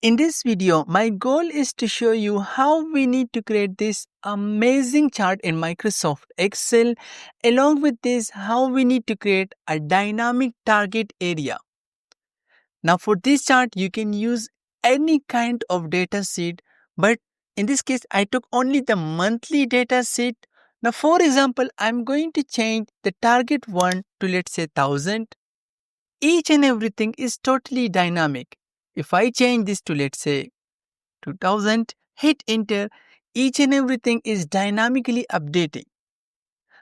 In this video, my goal is to show you how we need to create this amazing chart in Microsoft Excel. Along with this, how we need to create a dynamic target area. Now for this chart, you can use any kind of data sheet, but in this case, I took only the monthly data sheet. Now for example, I'm going to change the target one to let's say 1000. Each and everything is totally dynamic. If I change this to let's say 2000, hit enter, each and everything is dynamically updating.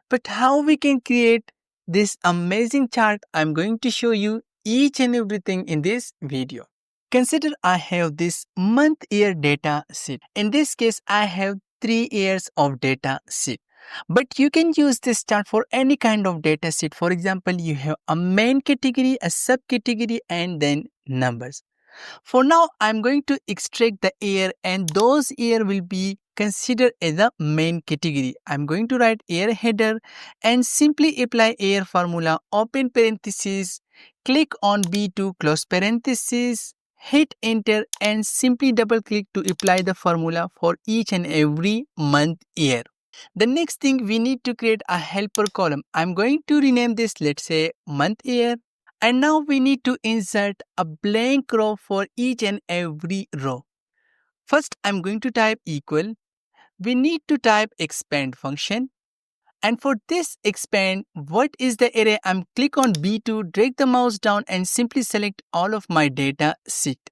But how we can create this amazing chart, I'm going to show you each and everything in this video. Consider I have this month year data sheet. In this case, I have 3 years of data sheet. But you can use this chart for any kind of data sheet. For example, you have a main category, a subcategory, and then numbers. For now, I'm going to extract the year and those year will be considered as the main category. I'm going to write year header and simply apply year formula, open parenthesis, click on B2, close parenthesis, hit enter and simply double click to apply the formula for each and every month year. The next thing we need to create a helper column. I'm going to rename this, let's say month year. And now we need to insert a blank row for each and every row. First, I'm going to type equal. We need to type expand function. And for this expand, what is the array? I'm click on B2, drag the mouse down and simply select all of my data sheet.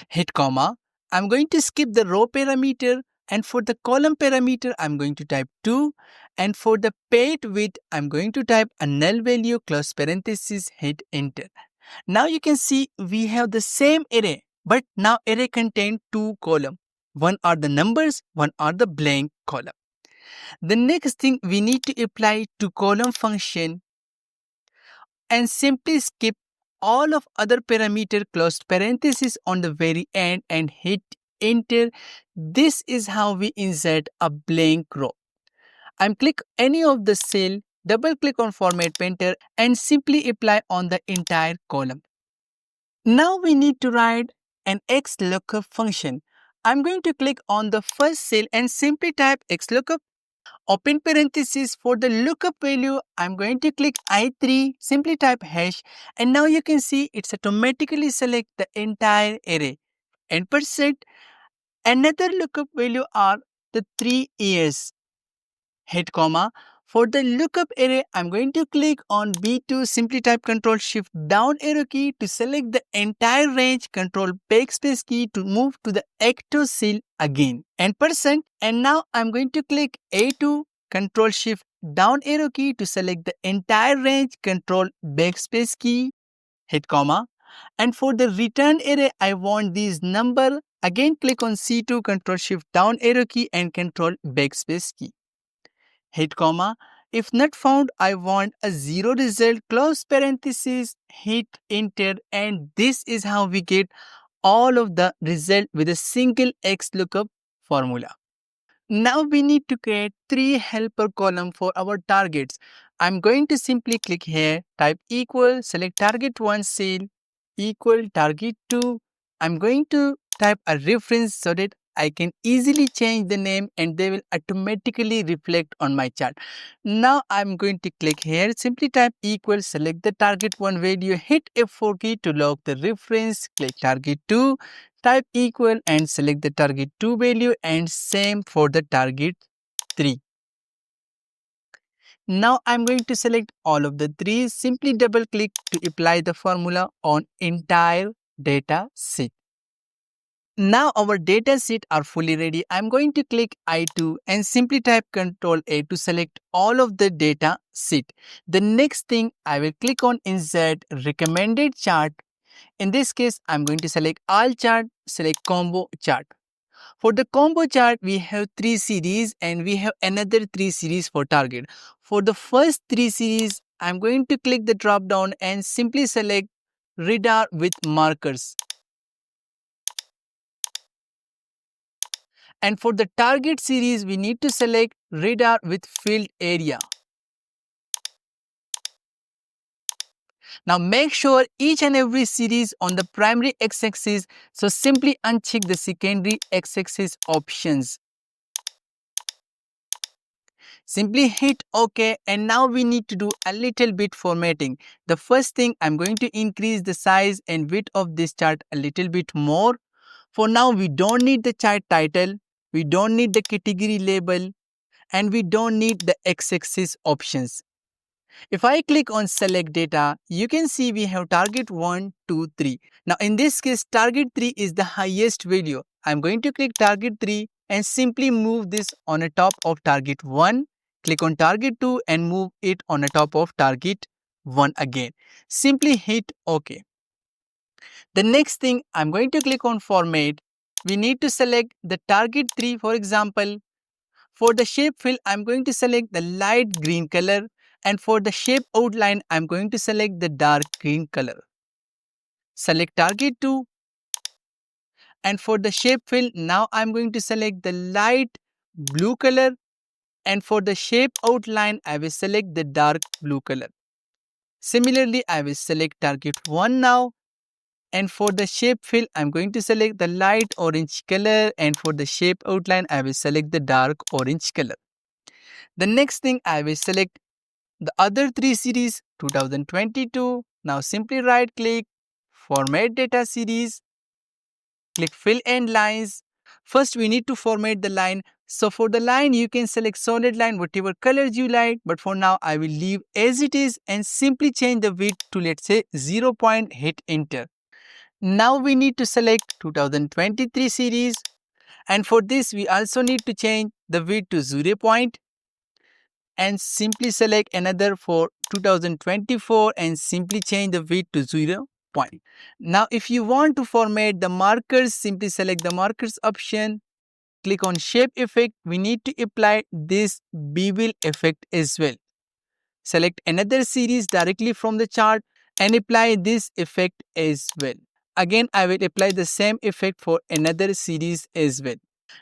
Hit comma. I'm going to skip the row parameter. And for the column parameter, I'm going to type 2. And for the page width, I'm going to type a null value, close parenthesis, hit enter. Now you can see we have the same array, but now array contains 2 columns. One are the numbers, one are the blank column. The next thing we need to apply to column function and simply skip all of other parameter, close parenthesis on the very end and hit enter. This is how we insert a blank row. I'm click any of the cell, double click on format painter and simply apply on the entire column. Now we need to write an XLOOKUP function. I'm going to click on the first cell and simply type XLOOKUP. Open parenthesis, for the lookup value, I'm going to click I3, simply type hash, and now you can see it's automatically select the entire array. And percent, another lookup value are the 3 years. Hit comma. For the lookup array, I'm going to click on B2, simply type Ctrl Shift down arrow key to select the entire range, Ctrl backspace key to move to the active cell again, and percent. And now I'm going to click A2, Ctrl Shift down arrow key to select the entire range, Ctrl backspace key, hit comma. And for the return array, I want these number. Again, click on C2, Ctrl Shift down arrow key and Ctrl backspace key. Hit comma. If not found, I want a 0 result, close parenthesis, hit enter, and this is how we get all of the result with a single XLOOKUP formula. Now we need to create 3 helper column for our targets. I'm going to simply click here, type equal, select target 1 cell, equal target 2. I'm going to type a reference so that I can easily change the name and they will automatically reflect on my chart. Now I'm going to click here, simply type equal, select the target 1 value, hit F4 key to lock the reference, click target 2, type equal and select the target 2 value and same for the target 3. Now I'm going to select all of the 3, simply double click to apply the formula on entire data sheet. Now our data sheet are fully ready. I'm going to click I2 and simply type Ctrl A to select all of the data sheet. The next thing I will click on insert recommended chart. In this case, I'm going to select all chart, select combo chart. For the combo chart, we have 3 series and we have another 3 series for target. For the first 3 series, I'm going to click the drop down and simply select radar with markers. And for the target series, we need to select radar with field area. Now make sure each and every series on the primary x-axis, so simply uncheck the secondary x-axis options. Simply hit OK, and now we need to do a little bit formatting. The first thing, I'm going to increase the size and width of this chart a little bit more. For now, we don't need the chart title, we don't need the category label, and we don't need the x-axis options. If I click on select data, you can see we have target 1, 2, 3. Now in this case, target 3 is the highest value. I'm going to click target 3 and simply move this on the top of target 1. Click on target 2 and move it on the top of target 1 again. Simply hit OK. The next thing, I'm going to click on format. We need to select the target 3, for example. For the shape fill, I'm going to select the light green color, and for the shape outline, I'm going to select the dark green color. Select target 2, and for the shape fill, now I'm going to select the light blue color, and for the shape outline, I will select the dark blue color. Similarly, I will select target 1 now, and for the shape fill, I'm going to select the light orange color, and for the shape outline, I will select the dark orange color. The next thing, I will select the other 3 series 2022. Now simply right click, format data series, click fill and lines. First we need to format the line. So for the line you can select solid line, whatever colors you like, but for now I will leave as it is and simply change the width to, let's say, 0 point, hit enter. Now we need to select 2023 series, and for this we also need to change the width to 0 point, and simply select another for 2024 and simply change the width to 0 point. Now if you want to format the markers, simply select the markers option, click on shape effect. We need to apply this bevel effect as well. Select another series directly from the chart and apply this effect as well. Again, I will apply the same effect for another series as well.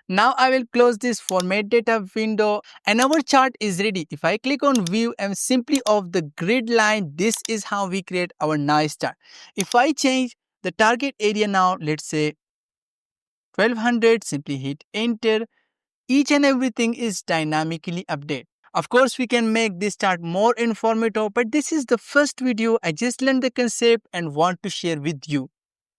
Now I will close this format data window and our chart is ready. If I click on view and simply off the grid line, this is how we create our nice chart. If I change the target area now, let's say 1200, simply hit enter. Each and everything is dynamically updated. Of course, we can make this chart more informative, but this is the first video. I just learned the concept and want to share with you.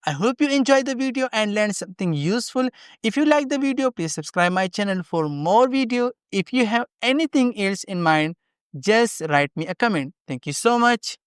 I hope you enjoyed the video and learned something useful. If you like the video, please subscribe my channel for more video. If you have anything else in mind, just write me a comment. Thank you so much.